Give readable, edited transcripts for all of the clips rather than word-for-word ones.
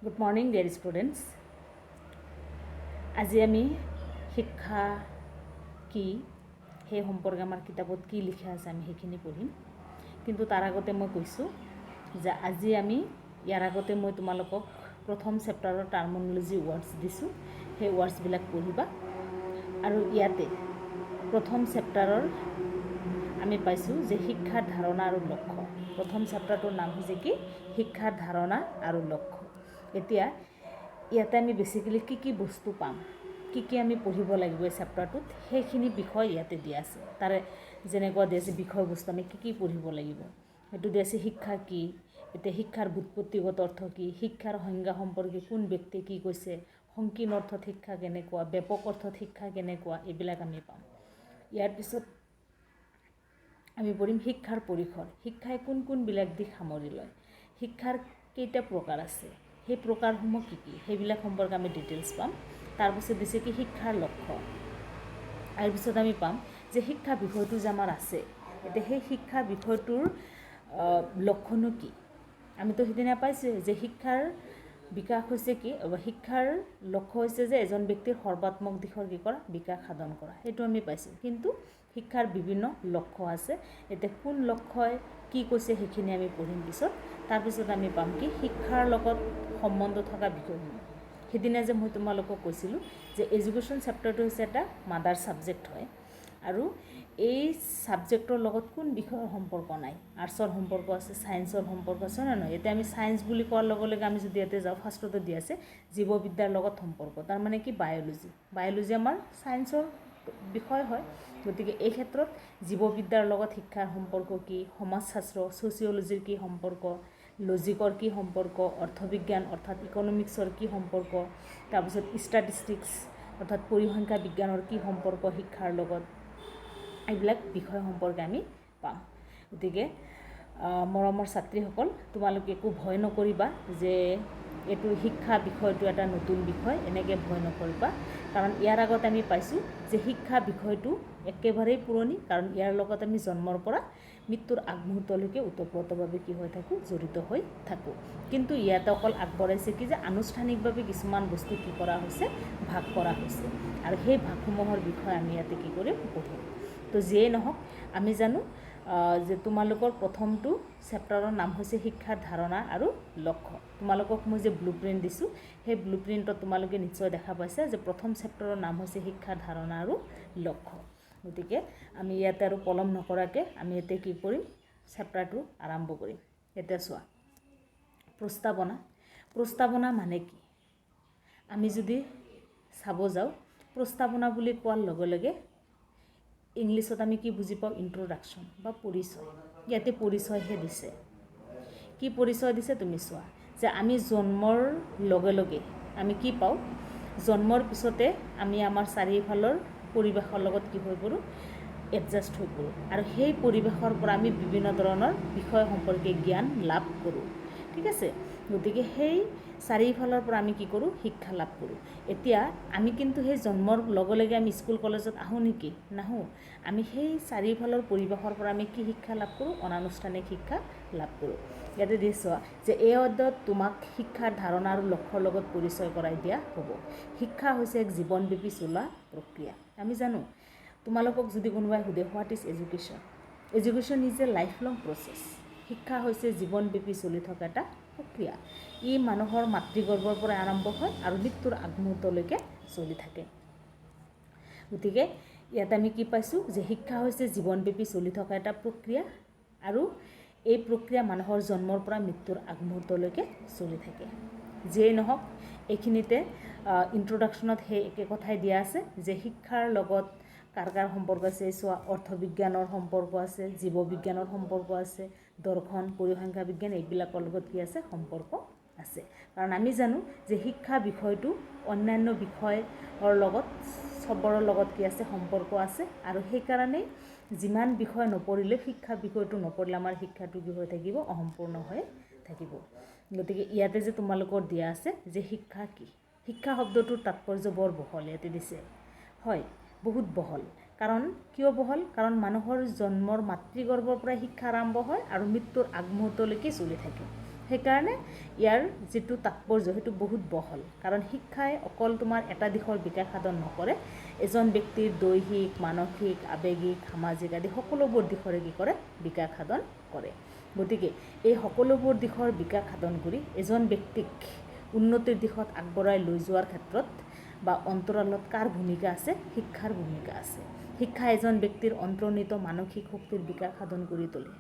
Good morning, dear students. আজি আমি শিক্ষা কি সেই সম্পৰ্কে আমাৰ কিতাপত কি লিখা আছে আমি সেইখিনি পঢ়িম। কিন্তু তাৰ আগতে মই কৈছোঁ যে আজি আমি ইয়াৰ আগতে মই তোমালোকক প্ৰথম চেপ্টাৰৰ টাৰ্মিনলজি ৱৰ্ডছ দিছোঁ, সেই ৱৰ্ডছবিলাক পঢ়িবা। আৰু ইয়াতে প্ৰথম চেপ্টাৰৰ আমি পাইছোঁ যে শিক্ষাৰ ধাৰণা আৰু লক্ষ্য। প্ৰথম চেপ্টাৰটোৰ নাম হৈছে কি? শিক্ষাৰ ধাৰণা আৰু লক্ষ্য। এতিয়া ইয়াতে আমি বেছিকেলি কি বস্তু পাম, কি আমি পঢ়িব লাগিব এই চেপ্টাৰটোত, সেইখিনি বিষয় ইয়াতে দিয়া আছে। তাৰে যেনেকুৱা দিয়া আছে বিষয়বস্তু আমি কি পঢ়িব লাগিব, সেইটো দিয়া আছে শিক্ষা কি, এতিয়া শিক্ষাৰ ব্যুৎপত্তিগত অৰ্থ কি, শিক্ষাৰ সংজ্ঞা সম্পৰ্কে কোন ব্যক্তিয়ে কি কৈছে, সংকীৰ্ণ অৰ্থত শিক্ষা কেনেকুৱা, ব্যাপক অৰ্থত শিক্ষা কেনেকুৱা, এইবিলাক আমি পাম। ইয়াৰ পিছত আমি পঢ়িম শিক্ষাৰ পৰিসৰ। শিক্ষাই কোনবিলাক দিশ সামৰি লয়, শিক্ষাৰ কেইটা প্ৰকাৰ আছে, সেই প্ৰকাৰসমূহ কি সেইবিলাক সম্পৰ্কে আমি ডিটেইলছ পাম। তাৰপিছত দিছে কি শিক্ষাৰ লক্ষ্য। ইয়াৰ পিছত আমি পাম যে শিক্ষা বিষয়টো যে আমাৰ আছে, এতিয়া সেই শিক্ষা বিষয়টোৰ লক্ষ্যনো কি। আমিতো সিদিনা পাইছোঁ যে শিক্ষাৰ বিকাশ হৈছে কি, শিক্ষাৰ লক্ষ্য হৈছে যে এজন ব্যক্তিৰ সৰ্বাত্মক দিশৰ কি কৰা, বিকাশ সাধন কৰা, সেইটো আমি পাইছোঁ। কিন্তু শিক্ষাৰ বিভিন্ন লক্ষ্য আছে, এতিয়া কোন লক্ষ্যই কি কৈছে সেইখিনি আমি পঢ়িম পিছত। তাৰপিছত আমি পাম কি শিক্ষাৰ লগত সম্বন্ধ থকা বিষয়সমূহ। সেইদিনা যে মই তোমালোকক কৈছিলোঁ যে এডুকেশ্যন চেপ্টাৰটো হৈছে এটা মাদাৰ ছাবজেক্ট হয়, আৰু এই ছাবজেক্টৰ লগত কোন বিষয়ৰ সম্পৰ্ক নাই, আৰ্টছৰ সম্পৰ্ক আছে, ছায়েন্সৰ সম্পৰ্ক আছে নে নহয়। এতিয়া আমি ছায়েন্স বুলি কোৱাৰ লগে লগে আমি যদি ইয়াতে যাওঁ, ফাৰ্ষ্টতে দিয়া আছে জীৱবিদ্যাৰ লগত সম্পৰ্ক, তাৰমানে কি বায়'লজি আমাৰ ছায়েন্সৰ বিষয় হয়। গতিকে এই ক্ষেত্ৰত জীৱবিদ্যাৰ লগত শিক্ষাৰ সম্পৰ্ক কি, সমাজশাস্ত্ৰ ছ'চিয়লজিৰ কি সম্পৰ্ক, লজিকৰ কি সম্পৰ্ক, অৰ্থবিজ্ঞান অৰ্থাৎ ইকনমিক্সৰ কি সম্পৰ্ক, তাৰপিছত ষ্টেটিষ্টিক্স অৰ্থাৎ পৰিসংখ্যা বিজ্ঞানৰ কি সম্পৰ্ক শিক্ষাৰ লগত, এইবিলাক বিষয় সম্পৰ্কে আমি পাম। গতিকে মৰমৰ ছাত্ৰীসকল, তোমালোকে একো ভয় নকৰিবা যে এইটো শিক্ষা বিষয়টো এটা নতুন বিষয়, এনেকৈ ভয় নকৰিবা। কাৰণ ইয়াৰ আগত আমি পাইছোঁ যে শিক্ষা বিষয়টো একেবাৰেই পুৰণি, কাৰণ ইয়াৰ লগত আমি জন্মৰ পৰা মৃত্যুৰ আগমুহূৰ্তলৈকে ওতপ্ৰোতভাৱে কি হৈ থাকোঁ, জড়িত হৈ থাকোঁ। কিন্তু ইয়াতে অকল আগবঢ়াইছে কি যে আনুষ্ঠানিকভাৱে কিছুমান বস্তু কি কৰা হৈছে, ভাগ কৰা হৈছে, আৰু সেই ভাগসমূহৰ বিষয়ে আমি ইয়াতে কি কৰিম, পঢ়িম। তো যিয়েই নহওক, আমি জানো যে তোমালোকৰ প্ৰথমটো চেপ্টাৰৰ নাম হৈছে শিক্ষাৰ ধাৰণা আৰু লক্ষ্য। তোমালোকক মই যে ব্লু প্ৰিণ্ট দিছোঁ, সেই ব্লু প্ৰিণ্টত তোমালোকে নিশ্চয় দেখা পাইছা যে প্ৰথম চেপ্টাৰৰ নাম হৈছে শিক্ষাৰ ধাৰণা আৰু লক্ষ্য। গতিকে আমি ইয়াতে আৰু পলম নকৰাকৈ আমি ইয়াতে কি কৰিম, চেপ্টাৰটো আৰম্ভ কৰিম। এতিয়া চোৱা, প্ৰস্তাৱনা মানে কি। আমি যদি চাব যাওঁ, প্ৰস্তাৱনা বুলি কোৱাৰ লগে লগে ইংলিছত আমি কি বুজি পাওঁ, ইন্ট্ৰডাকশ্যন বা পৰিচয়। ইয়াতে পৰিচয়হে দিছে। কি পৰিচয় দিছে তুমি চোৱা, যে আমি জন্মৰ লগে লগে আমি কি পাওঁ, জন্মৰ পিছতে আমি আমাৰ চাৰিওফালৰ পৰিৱেশৰ লগত কি হৈ পৰোঁ, এডজাষ্ট হৈ পৰোঁ, আৰু সেই পৰিৱেশৰ পৰা আমি বিভিন্ন ধৰণৰ বিষয় সম্পৰ্কে জ্ঞান লাভ কৰোঁ। ঠিক আছে। গতিকে সেই চাৰিওফালৰ পৰা আমি কি কৰোঁ, শিক্ষা লাভ কৰোঁ। এতিয়া আমি কিন্তু সেই জন্মৰ লগে লগে আমি স্কুল কলেজত আহোঁ নেকি, নাহোঁ। আমি সেই চাৰিওফালৰ পৰিৱেশৰ পৰা আমি কি শিক্ষা লাভ কৰোঁ, অনানুষ্ঠানিক শিক্ষা লাভ কৰোঁ। ইয়াতে দিছোঁ যে এই অধ্যায়ত তোমাক শিক্ষাৰ ধাৰণা আৰু লক্ষ্যৰ লগত পৰিচয় কৰাই দিয়া হ'ব। শিক্ষা হৈছে এক জীৱনব্যাপী চলা প্ৰক্ৰিয়া। আমি জানো, তোমালোকক যদি কোনোবাই সোধে what is education, education is a life long process. শিক্ষা হৈছে জীৱনব্যাপী চলি থকা এটা প্ৰক্ৰিয়া। ই মানুহৰ মাতৃগৰ্ভৰ পৰা আৰম্ভ হয় আৰু মৃত্যুৰ আগমুহূৰ্তলৈকে চলি থাকে। গতিকে ইয়াত আমি কি পাইছোঁ, যে শিক্ষা হৈছে জীৱনব্যাপী চলি থকা এটা প্ৰক্ৰিয়া, আৰু এই প্ৰক্ৰিয়া মানুহৰ জন্মৰ পৰা মৃত্যুৰ আগমুহূৰ্তলৈকে চলি থাকে। যিয়েই নহওক, এইখিনিতে ইন্ট্ৰডাকশ্যনত সেই একে কথাই দিয়া আছে যে শিক্ষাৰ লগত কাৰ সম্পৰ্ক আছে। চোৱা, অৰ্থবিজ্ঞানৰ সম্পৰ্ক আছে, জীৱবিজ্ঞানৰ সম্পৰ্ক আছে, দৰ্শন পৰিসংখ্যা বিজ্ঞান এইবিলাকৰ লগত কি আছে, সম্পৰ্ক আছে। কাৰণ আমি জানো যে শিক্ষা বিষয়টো অন্যান্য বিষয়ৰ লগত চবৰৰ লগত কি আছে, সম্পৰ্ক আছে, আৰু সেইকাৰণেই যিমান বিষয় নপঢ়িলে, শিক্ষা বিষয়টো নপঢ়িলে আমাৰ শিক্ষাটো কি হৈ থাকিব, অসম্পূৰ্ণ হৈ থাকিব। গতিকে ইয়াতে যে তোমালোকৰ দিয়া আছে যে শিক্ষা কি, শিক্ষা শব্দটোৰ তাৎপৰ্য বৰ বহল ইয়াতে দিছে। হয়, বহুত বহল। কাৰণ কিয় বহল, কাৰণ মানুহৰ জন্মৰ মাতৃগৰ্ভৰ পৰাই শিক্ষা আৰম্ভ হয় আৰু মৃত্যুৰ আগমুহূৰ্তলৈকে চলি থাকে। সেইকাৰণে ইয়াৰ যিটো তাৎপৰ্য সেইটো বহুত বহল, কাৰণ শিক্ষাই অকল তোমাৰ এটা দিশৰ বিকাশ সাধন নকৰে, এজন ব্যক্তিৰ দৈহিক, মানসিক, আৱেগিক, সামাজিক আদি সকলোবোৰ দিশৰে কি কৰে, বিকাশ সাধন কৰে। গতিকে এই সকলোবোৰ দিশৰ বিকাশ সাধন কৰি এজন ব্যক্তিক উন্নতিৰ দিশত আগবঢ়াই লৈ যোৱাৰ ক্ষেত্ৰত বা অন্তৰালত কাৰ ভূমিকা আছে, শিক্ষাৰ ভূমিকা আছে। শিক্ষা এজন ব্যক্তিৰ অন্তৰ্নিহিত মানসিক শক্তিৰ বিকাশ সাধন কৰি তোলে।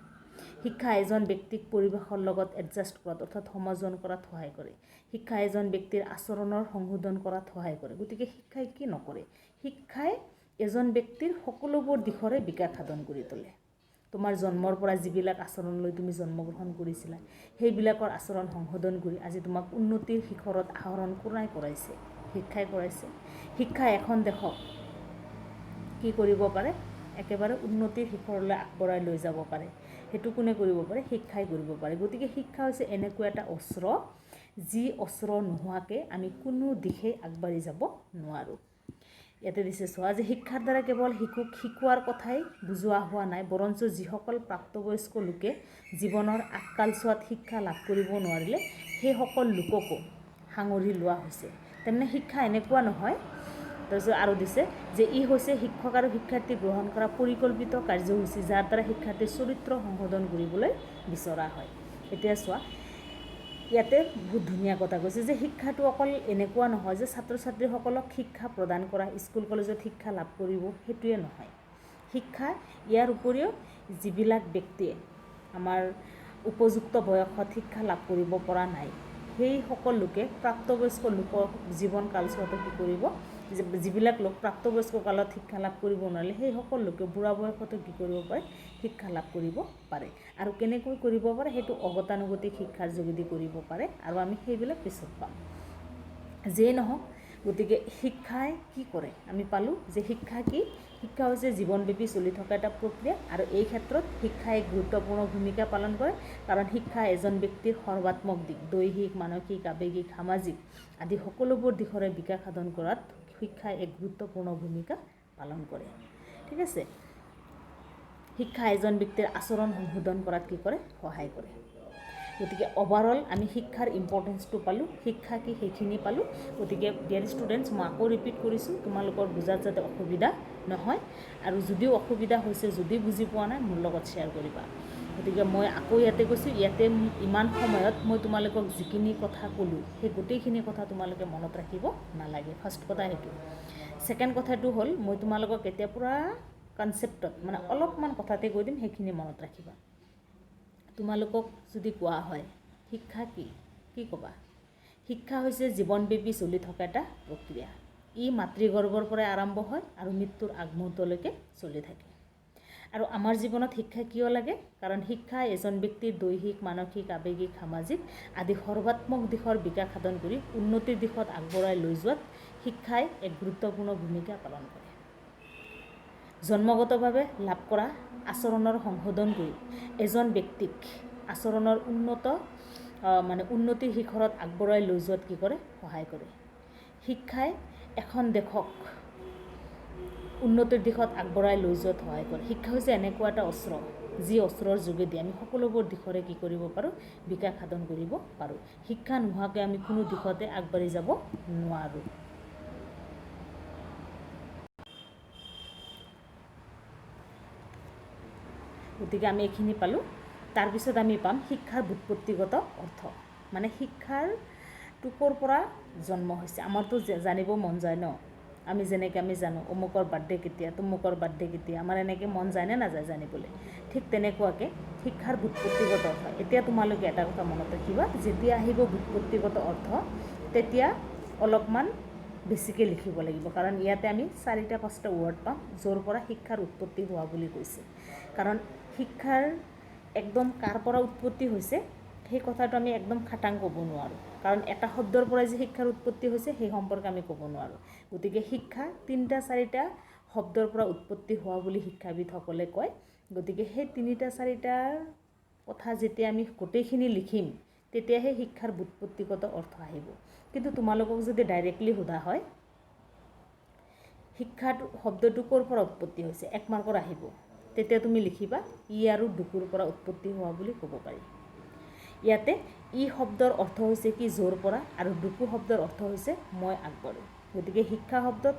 শিক্ষা এজন ব্যক্তিক পৰিৱেশৰ লগত এডজাষ্ট কৰাত অৰ্থাৎ সমাযোজন কৰাত সহায় কৰে। শিক্ষা এজন ব্যক্তিৰ আচৰণৰ সংশোধন কৰাত সহায় কৰে। গতিকে শিক্ষাই কি নকৰে, শিক্ষাই এজন ব্যক্তিৰ সকলোবোৰ দিশৰে বিকাশ সাধন কৰি তোলে। তোমাৰ জন্মৰ পৰা যিবিলাক আচৰণ লৈ তুমি জন্মগ্ৰহণ কৰিছিলা, সেইবিলাকৰ আচৰণ সংশোধন কৰি আজি তোমাক উন্নতিৰ শিখৰত আহৰণ কোনে কৰাইছে, শিক্ষাই কৰাইছে। শিক্ষাই এখন দেশক কি কৰিব পাৰে, একেবাৰে উন্নতিৰ শিখৰলৈ আগবঢ়াই লৈ যাব পাৰে। সেইটো কোনে কৰিব পাৰে, শিক্ষাই কৰিব পাৰে। গতিকে শিক্ষা হৈছে এনেকুৱা এটা অস্ত্ৰ, যি অস্ত্ৰ নোহোৱাকৈ আমি কোনো দিশে আগবাঢ়ি যাব নোৱাৰোঁ। ইয়াতে দিছে চোৱা যে শিক্ষাৰ দ্বাৰা কেৱল শিশুক শিকোৱাৰ কথাই বুজোৱা হোৱা নাই, বৰঞ্চ যিসকল প্ৰাপ্তবয়স্ক লোকে জীৱনৰ আগকালছোৱাত শিক্ষা লাভ কৰিব নোৱাৰিলে সেইসকল লোককো সাঙুৰি লোৱা হৈছে। তাৰমানে শিক্ষা এনেকুৱা নহয়, তাৰপিছত আৰু দিছে যে ই হৈছে শিক্ষক আৰু শিক্ষাৰ্থী গ্ৰহণ কৰা পৰিকল্পিত কাৰ্যসূচী, যাৰ দ্বাৰা শিক্ষাৰ্থীৰ চৰিত্ৰ সংশোধন কৰিবলৈ বিচৰা হয়। এতিয়া চোৱা, ইয়াতে বহুত ধুনীয়া কথা কৈছে যে শিক্ষাটো অকল এনেকুৱা নহয় যে ছাত্ৰ ছাত্ৰীসকলক শিক্ষা প্ৰদান কৰা, স্কুল কলেজত শিক্ষা লাভ কৰিব, সেইটোৱে নহয়। শিক্ষা ইয়াৰ উপৰিও যিবিলাক ব্যক্তিয়ে আমাৰ উপযুক্ত বয়সত শিক্ষা লাভ কৰিব পৰা নাই, সেই সকল লোকে প্ৰাপ্তবয়স্ক লোকক জীৱন কালছোৱাতো কি কৰিব, যিবিলাক লোক প্ৰাপ্তবয়স্ক কালত শিক্ষা লাভ কৰিব নোৱাৰিলে সেই সকল লোকে বুঢ়া বয়সতো কি কৰিব পাৰে, শিক্ষা লাভ কৰিব পাৰে। আৰু কেনেকৈ কৰিব পাৰে, সেইটো অগতানুগতিক শিক্ষাৰ যোগেদি কৰিব পাৰে, আৰু আমি সেইবিলাক পিছত পাম। যিয়ে নহওক, গতিকে শিক্ষাই কি কৰে, আমি পালোঁ যে শিক্ষা কি, শিক্ষা হৈছে জীৱনব্যাপী চলি থকা এটা প্ৰক্ৰিয়া, আৰু এই ক্ষেত্ৰত শিক্ষাই এক গুৰুত্বপূৰ্ণ ভূমিকা পালন কৰে, কাৰণ শিক্ষা এজন ব্যক্তিৰ সৰ্বাত্মক দিশ, দৈহিক, মানসিক, আৱেগিক, সামাজিক আদি সকলোবোৰ দিশৰে বিকাশ সাধন কৰাত শিক্ষাই এক গুৰুত্বপূৰ্ণ ভূমিকা পালন কৰে। ঠিক আছে, শিক্ষা এজন ব্যক্তিৰ আচৰণ সংশোধন কৰাত কি কৰে, সহায় কৰে। গতিকে অভাৰঅল আমি শিক্ষাৰ ইম্পৰ্টেঞ্চটো পালোঁ, শিক্ষা কি সেইখিনি পালোঁ। গতিকে ডিয়াৰ ষ্টুডেণ্টছ, মই আকৌ ৰিপিট কৰিছোঁ, তোমালোকৰ বুজাত যাতে অসুবিধা নহয়, আৰু যদিও অসুবিধা হৈছে, যদি বুজি পোৱা নাই, মোৰ লগত শ্বেয়াৰ কৰিবা। গতিকে মই আকৌ ইয়াতে কৈছোঁ, ইয়াতে ইমান সময়ত মই তোমালোকক যিখিনি কথা ক'লোঁ সেই গোটেইখিনি কথা তোমালোকে মনত ৰাখিব নালাগে। ফাৰ্ষ্ট কথা সেইটো। ছেকেণ্ড কথাটো হ'ল, মই তোমালোকক এতিয়া পূৰা কনচেপ্টত মানে অলপমান কথাতে কৈ দিম, সেইখিনি মনত ৰাখিবা। তোমালোকক যদি কোৱা হয় শিক্ষা কি, কি ক'বা? শিক্ষা হৈছে জীৱনব্যাপী চলি থকা এটা প্ৰক্ৰিয়া। ই মাতৃগৰ্ভৰ পৰাই আৰম্ভ হয় আৰু মৃত্যুৰ আগমুহূৰ্তলৈকে চলি থাকে। আৰু আমাৰ জীৱনত শিক্ষা কিয় লাগে? কাৰণ শিক্ষা এজন ব্যক্তিৰ দৈহিক, মানসিক, আৱেগিক, সামাজিক আদি সৰ্বাত্মক দিশৰ বিকাশ সাধন কৰি উন্নতিৰ দিশত আগবঢ়াই লৈ যোৱাত শিক্ষাই এক গুৰুত্বপূৰ্ণ ভূমিকা পালন কৰে। জন্মগতভাৱে লাভ কৰা আচৰণৰ সংশোধন কৰি এজন ব্যক্তিক আচৰণৰ উন্নতিৰ শিখৰত আগবঢ়াই লৈ যোৱাত কি কৰে, সহায় কৰে। শিক্ষাই এখন দেশক উন্নতিৰ দিশত আগবঢ়াই লৈ যোৱাত সহায় কৰে। শিক্ষা হৈছে এনেকুৱা এটা অস্ত্ৰ, যি অস্ত্ৰৰ যোগেদি আমি সকলোবোৰ দিশৰে কি কৰিব পাৰোঁ, বিকাশ সাধন কৰিব পাৰোঁ। শিক্ষা নোহোৱাকৈ আমি কোনো দিশতে আগবাঢ়ি যাব নোৱাৰোঁ। গতিকে আমি এইখিনি পালোঁ। তাৰপিছত আমি পাম শিক্ষাৰ ব্যুৎপত্তিগত অৰ্থ, মানে শিক্ষাৰটো ক'ৰ পৰা জন্ম হৈছে। আমাৰতো জানিব মন যায় ন, আমি যেনেকৈ আমি জানো অমুকৰ বাৰ্থডে কেতিয়া, তমুকৰ বাৰ্থডে কেতিয়া, আমাৰ এনেকৈ মন যায় নে নাযায় জানিবলৈ। ঠিক তেনেকুৱাকৈ শিক্ষাৰ ব্যুৎপত্তিগত অৰ্থ। এতিয়া তোমালোকে এটা কথা মনত ৰাখিবা, যেতিয়া আহিব ব্যুৎপত্তিগত অৰ্থ তেতিয়া অলপমান বেছিকৈ লিখিব লাগিব, কাৰণ ইয়াতে আমি 4-5টা ৱৰ্ড পাম য'ৰ পৰা শিক্ষাৰ উৎপত্তি হোৱা বুলি কৈছে। কাৰণ শিক্ষাৰ একদম কাৰ পৰা উৎপত্তি হৈছে সেই কথাটো আমি একদম খাটাং ক'ব নোৱাৰোঁ, কাৰণ এটা শব্দৰ পৰাই যে শিক্ষাৰ উৎপত্তি হৈছে সেই সম্পৰ্কে আমি ক'ব নোৱাৰোঁ। গতিকে শিক্ষা 3-4টা শব্দৰ পৰা উৎপত্তি হোৱা বুলি শিক্ষাবিদসকলে কয়। গতিকে সেই 3-4টাৰ কথা যেতিয়া আমি গোটেইখিনি লিখিম তেতিয়াহে শিক্ষাৰ ব্যুৎপত্তিগত অৰ্থ আহিব। কিন্তু তোমালোকক যদি ডাইৰেক্টলি সোধা হয় শিক্ষাৰ শব্দটো ক'ৰ পৰা উৎপত্তি হৈছে, 1 মাৰ্কৰ আহিব, তেতিয়া তুমি লিখিবা ই আৰু ডুকুৰ পৰা উৎপত্তি হোৱা বুলি ক'ব পাৰি। ইয়াতে ই শব্দৰ অৰ্থ হৈছে কি জোৰ পৰা আৰু ডুকু শব্দৰ অৰ্থ হৈছে মই আগবাঢ়ো গতিকে শিক্ষা শব্দত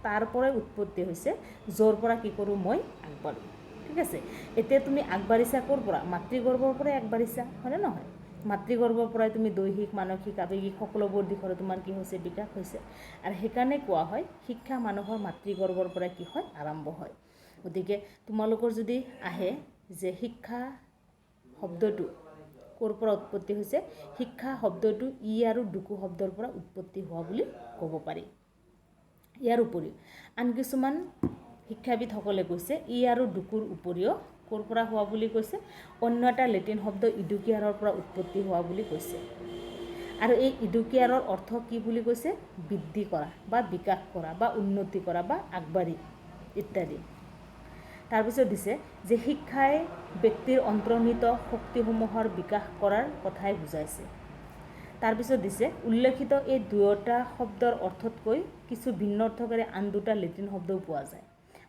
তাৰ পৰাই উৎপত্তি হৈছে জোৰ পৰা কি কৰোঁ মই আগবাঢ়ো ঠিক আছে এতিয়া তুমি আগবাঢ়িছা ক'ৰ পৰা মাতৃগৰ্ভৰ পৰাই আগবাঢ়িছা হয়নে নহয় মাতৃগৰ্ভৰ পৰাই তুমি দৈহিক মানসিক আৱেগিক সকলোবোৰ দিশৰে তোমাৰ কি হৈছে বিকাশ হৈছে আৰু সেইকাৰণে কোৱা হয় শিক্ষা মানুহৰ মাতৃগৰ্ভৰ পৰাই কি হয় আৰম্ভ হয় গতিকে তোমালোকৰ যদি আহে যে শিক্ষা শব্দটো ক'ৰ পৰা উৎপত্তি হৈছে শিক্ষা শব্দটো ই আৰু ডুকু শব্দৰ পৰা উৎপত্তি হোৱা বুলি ক'ব পাৰি ইয়াৰ উপৰিও আন কিছুমান শিক্ষাবিদসকলে কৈছে ই আৰু ডুকুৰ উপৰিও ক'ৰ পৰা হোৱা বুলি কৈছে অন্য এটা লেটিন শব্দ ইডুকিয়াৰৰ পৰা উৎপত্তি হোৱা বুলি কৈছে আৰু এই ইডুকিয়াৰৰ অৰ্থ কি বুলি কৈছে বৃদ্ধি কৰা বা বিকাশ কৰা বা উন্নতি কৰা বা আগবাঢ়ি ইত্যাদি তাৰপিছত দিছে যে শিক্ষাই ব্যক্তিৰ অন্তৰ্নিহিত শক্তিসমূহৰ বিকাশ কৰাৰ কথাই বুজাইছে তাৰপিছত দিছে উল্লেখিত এই দুয়োটা শব্দৰ অৰ্থতকৈ কিছু ভিন্ন অৰ্থকাৰী আন দুটা লেটিন শব্দও পোৱা যায়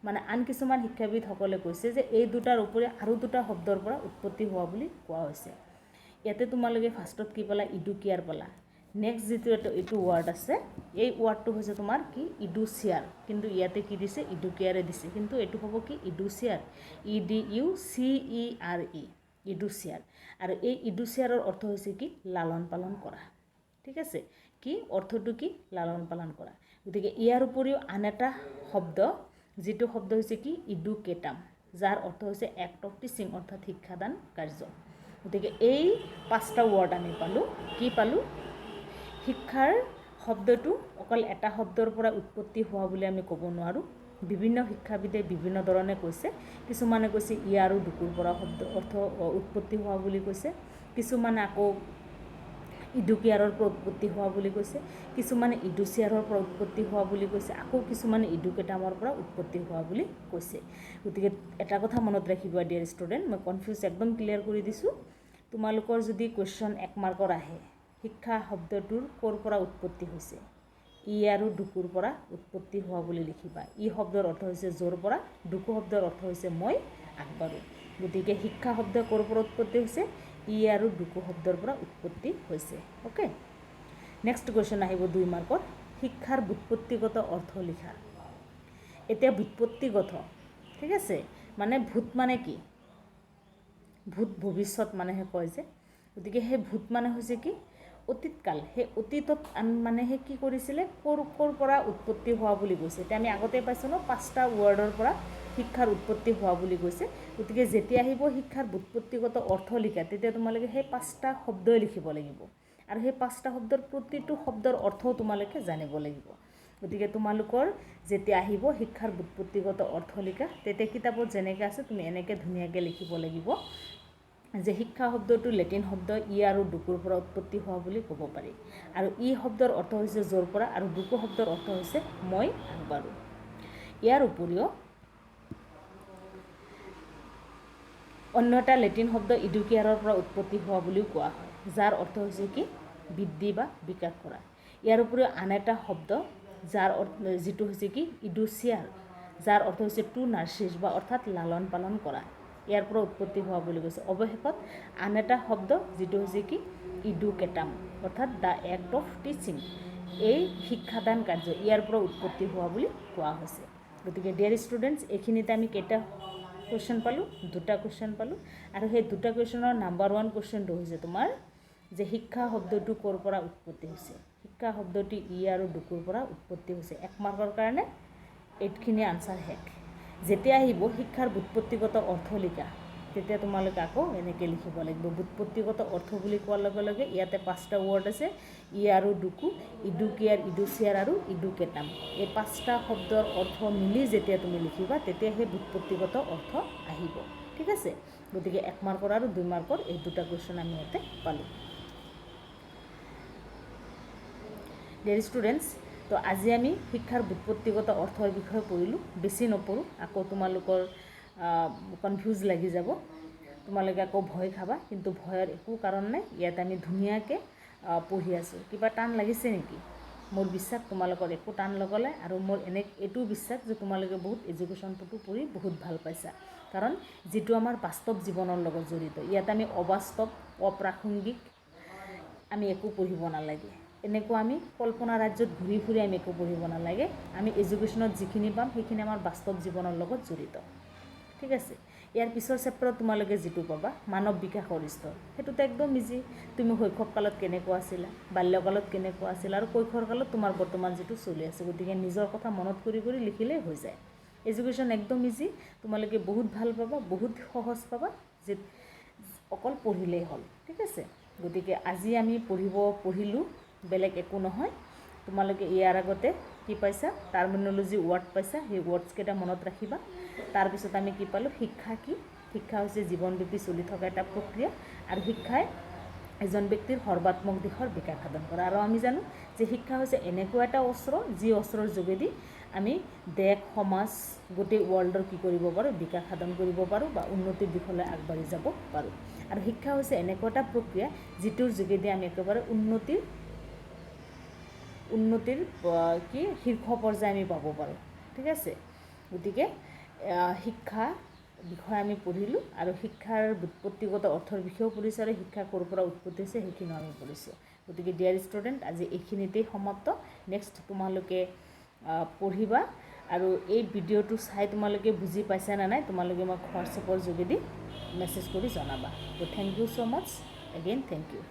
মানে আন কিছুমান শিক্ষাবিদসকলে কৈছে যে এই দুটাৰ উপৰি আৰু দুটা শব্দৰ পৰা উৎপত্তি হোৱা বুলি কোৱা হৈছে ইয়াতে তোমালোকে ফাৰ্ষ্টত কি পালা ইডুকিয়াৰ পালা নেক্সট যিটো এইটো ৱাৰ্ড আছে এই ৱাৰ্ডটো হৈছে তোমাৰ কি ইডুচিয়াৰ কিন্তু ইয়াতে কি দিছে ইডুকিয়াৰে দিছে কিন্তু এইটো হ'ব কি ইডুচিয়াৰ IDUCERE ইডুচিয়াৰ আৰু এই ইডুচিয়াৰৰ অৰ্থ হৈছে কি লালন পালন কৰা ঠিক আছে কি অৰ্থটো কি লালন পালন কৰা গতিকে ইয়াৰ উপৰিও আন এটা শব্দ যিটো শব্দ হৈছে কি ইডুকেটাম যাৰ অৰ্থ হৈছে এক্ট অফ টিচিং অৰ্থাৎ শিক্ষাদান কাৰ্য গতিকে এই পাঁচটা ৱৰ্ড আমি পালোঁ কি পালোঁ শিক্ষাৰ শব্দটো অকল এটা শব্দৰ পৰা উৎপত্তি হোৱা বুলি আমি ক'ব নোৱাৰোঁ বিভিন্ন শিক্ষাবিদে বিভিন্ন ধৰণে কৈছে কিছুমানে কৈছে ই আৰু ডুকুৰ পৰা শব্দ অৰ্থ উৎপত্তি হোৱা বুলি কৈছে কিছুমানে আকৌ ইডুকিয়াৰৰ পৰা উৎপত্তি হোৱা বুলি কৈছে কিছুমানে ইডুচিয়াৰৰ পৰা উৎপত্তি হোৱা বুলি কৈছে আকৌ কিছুমানে ইডুকেটামৰ পৰা উৎপত্তি হোৱা বুলি কৈছে গতিকে এটা কথা মনত ৰাখিবা ডিয়াৰ ষ্টুডেণ্ট মই কনফিউজ একদম ক্লিয়াৰ কৰি দিছোঁ তোমালোকৰ যদি কুৱেশ্যন 1 মাৰ্কৰ আহে শিক্ষা শব্দটোৰ ক'ৰ পৰা উৎপত্তি হৈছে ই আৰু ডুকুৰ পৰা উৎপত্তি হোৱা বুলি লিখিবা ই শব্দৰ অৰ্থ হৈছে জোৰ পৰা ডুকু শব্দৰ অৰ্থ হৈছে মই আগবাঢ়ো গতিকে শিক্ষা শব্দ ক'ৰ পৰা উৎপত্তি হৈছে ই আৰু ডুকু শব্দৰ পৰা উৎপত্তি হৈছে ওকে নেক্সট কুৱেশ্যন আহিব 2 মাৰ্কৰ শিক্ষাৰ ব্যুৎপত্তিগত অৰ্থ লিখা এতিয়া ব্যুৎপত্তিগত ঠিক আছে মানে ভূত মানে কি ভূত ভৱিষ্যত মানেহে কয় যে গতিকে সেই ভূত মানে হৈছে কি অতীতকাল সেই অতীতত মানুহে কি কৰিছিলে ক'ৰ পৰা উৎপত্তি হোৱা বুলি কৈছে এতিয়া আমি আগতে পাইছোঁ ন 5টা ৱৰ্ডৰ পৰা শিক্ষাৰ উৎপত্তি হোৱা বুলি কৈছে গতিকে যেতিয়া আহিব শিক্ষাৰ ব্যুৎপত্তিগত অৰ্থ লিখা তেতিয়া তোমালোকে সেই 5টা শব্দই লিখিব লাগিব আৰু সেই 5টা শব্দৰ প্ৰতিটো শব্দৰ অৰ্থও তোমালোকে জানিব লাগিব গতিকে তোমালোকৰ যেতিয়া আহিব শিক্ষাৰ ব্যুৎপত্তিগত অৰ্থ লিখা তেতিয়া কিতাপত যেনেকৈ আছে তুমি এনেকৈ ধুনীয়াকৈ লিখিব লাগিব যে শিক্ষা শব্দটো লেটিন শব্দ ই আৰু ডুকুৰ পৰা উৎপত্তি হোৱা বুলি ক'ব পাৰি আৰু ই শব্দৰ অৰ্থ হৈছে জোৰ পৰা আৰু ডুকু শব্দৰ অৰ্থ হৈছে মই আগবাঢ়ো ইয়াৰ উপৰিও অন্য এটা লেটিন শব্দ ইডুকিয়াৰৰ পৰা উৎপত্তি হোৱা বুলিও কোৱা হয় যাৰ অৰ্থ হৈছে কি বৃদ্ধি বা বিকাশ কৰা ইয়াৰ উপৰিও আন এটা শব্দ যাৰ যিটো হৈছে কি ইডুচিয়াৰ যাৰ অৰ্থ হৈছে টু নাৰ্চিছ বা অৰ্থাৎ লালন পালন কৰা ইয়াৰ পৰা উৎপত্তি হোৱা বুলি কৈছে অৱশেষত আন এটা শব্দ যিটো হৈছে কি ইডুকেটাম অৰ্থাৎ দ্য এক্ট অফ টিচিং এই শিক্ষাদান কাৰ্য ইয়াৰ পৰা উৎপত্তি হোৱা বুলি কোৱা হৈছে গতিকে ডিয়াৰ ষ্টুডেণ্টছ এইখিনিতে আমি কেইটা কুৱেশ্যন পালোঁ 2টা কুৱেশ্যন পালোঁ আৰু সেই 2টা কুৱেশ্যনৰ নাম্বাৰ 1 কুৱেশ্যনটো হৈছে তোমাৰ যে শিক্ষা শব্দটো ক'ৰ পৰা উৎপত্তি হৈছে শিক্ষা শব্দটো ই আৰু ডুকুৰ পৰা উৎপত্তি হৈছে 1 মাৰ্কৰ কাৰণে এইখিনি আনসাৰ শেষ যেতিয়া আহিব শিক্ষাৰ ব্যুৎপত্তিগত অৰ্থ লিখা তেতিয়া তোমালোকে আকৌ এনেকৈ লিখিব লাগিব ব্যুৎপত্তিগত অৰ্থ বুলি কোৱাৰ লগে লগে ইয়াতে 5টা ৱৰ্ড আছে ই আৰু ডুকু ইডুকিয়াৰ ইডুচিয়াৰ আৰু ইডুকেটাম এই 5টা শব্দৰ অৰ্থ মিলি যেতিয়া তুমি লিখিবা তেতিয়া সেই ব্যুৎপত্তিগত অৰ্থ আহিব ঠিক আছে গতিকে 1 মাৰ্কৰ আৰু 2 মাৰ্কৰ এই 2টা কুৱেশ্যন আমি ইয়াতে পালোঁ ডিয়াৰ ষ্টুডেণ্টছ তো আজি আমি শিক্ষাৰ ব্যুৎপত্তিগত অৰ্থৰ বিষয়ে পঢ়িলোঁ বেছি নপঢ়োঁ আকৌ তোমালোকৰ কনফিউজ লাগি যাব তোমালোকে আকৌ ভয় খাবা কিন্তু ভয়ৰ একো কাৰণ নাই ইয়াত আমি ধুনীয়াকৈ পঢ়ি আছোঁ কিবা টান লাগিছে নেকি মোৰ বিশ্বাস তোমালোকৰ একো টান লগলে আৰু মোৰ এইটো বিশ্বাস যে তোমালোকে বহুত এডুকেশ্যনটো পঢ়ি বহুত ভাল পাইছা কাৰণ যিটো আমাৰ বাস্তৱ জীৱনৰ লগত জড়িত ইয়াত আমি অবাস্তৱ অপ্ৰাসংগিক আমি একো পঢ়িব নালাগে। এনেকুৱা আমি কল্পনা ৰাজ্যত ঘূৰি ফুৰি আমি একো পঢ়িব নালাগে। আমি এডুকেশ্যনত যিখিনি পাম সেইখিনি আমাৰ বাস্তৱ জীৱনৰ লগত জড়িত। ঠিক আছে। ইয়াৰ পিছৰ চেপ্টাৰত তোমালোকে যিটো পাবা মানৱ বিকাশৰ স্তৰ, সেইটোতো একদম ইজি। তুমি শৈশৱকালত কেনেকুৱা আছিলা, বাল্যকালত কেনেকুৱা আছিলা আৰু কৈশোৰকালত তোমাৰ বৰ্তমান যিটো চলি আছে, গতিকে নিজৰ কথা মনত কৰি কৰি লিখিলেই হৈ যায়। এডুকেশ্যন একদম ইজি, তোমালোকে বহুত ভাল পাবা, বহুত সহজ পাবা, যে অকল পঢ়িলেই হ'ল। ঠিক আছে। গতিকে আজি আমি পঢ়িলোঁ, বেলেগ একো নহয়। তোমালোকে ইয়াৰ আগতে কি পাইছা, টাৰ্মিনলজি ৱৰ্ড পাইছা, সেই ৱৰ্ডছকেইটা মনত ৰাখিবা। তাৰপিছত আমি কি পালোঁ, শিক্ষা কি? শিক্ষা হৈছে জীৱনব্যাপী চলি থকা এটা প্ৰক্ৰিয়া, আৰু শিক্ষাই এজন ব্যক্তিৰ সৰ্বাত্মক দিশৰ বিকাশ সাধন কৰে। আৰু আমি জানো যে শিক্ষা হৈছে এনেকুৱা এটা অস্ত্ৰ, যি অস্ত্ৰৰ যোগেদি আমি দেশ, সমাজ, গোটেই ৱৰ্ল্ডৰ কি কৰিব পাৰোঁ, বিকাশ সাধন কৰিব পাৰোঁ বা উন্নতিৰ দিশলৈ আগবাঢ়ি যাব পাৰোঁ। আৰু শিক্ষা হৈছে এনেকুৱা এটা প্ৰক্ৰিয়া, যিটোৰ যোগেদি আমি একেবাৰে উন্নতিৰ কি শীৰ্ষ পৰ্যায় আমি পাব পাৰোঁ। ঠিক আছে। গতিকে শিক্ষা বিষয়ে আমি পঢ়িলোঁ, আৰু শিক্ষাৰ ব্যুৎপত্তিগত অৰ্থৰ বিষয়েও পঢ়িছোঁ, আৰু শিক্ষা ক'ৰ পৰা উৎপত্তি হৈছে সেইখিনিও আমি পঢ়িছোঁ। গতিকে ডিয়াৰ ষ্টুডেণ্ট, আজি এইখিনিতেই সমাপ্ত। নেক্সট তোমালোকে পঢ়িবা, আৰু এই ভিডিঅ'টো চাই তোমালোকে বুজি পাইছা নে নাই, তোমালোকে মোক হোৱাটছএপৰ যোগেদি মেছেজ কৰি জনাবা। তো thank you so' much, again thank U.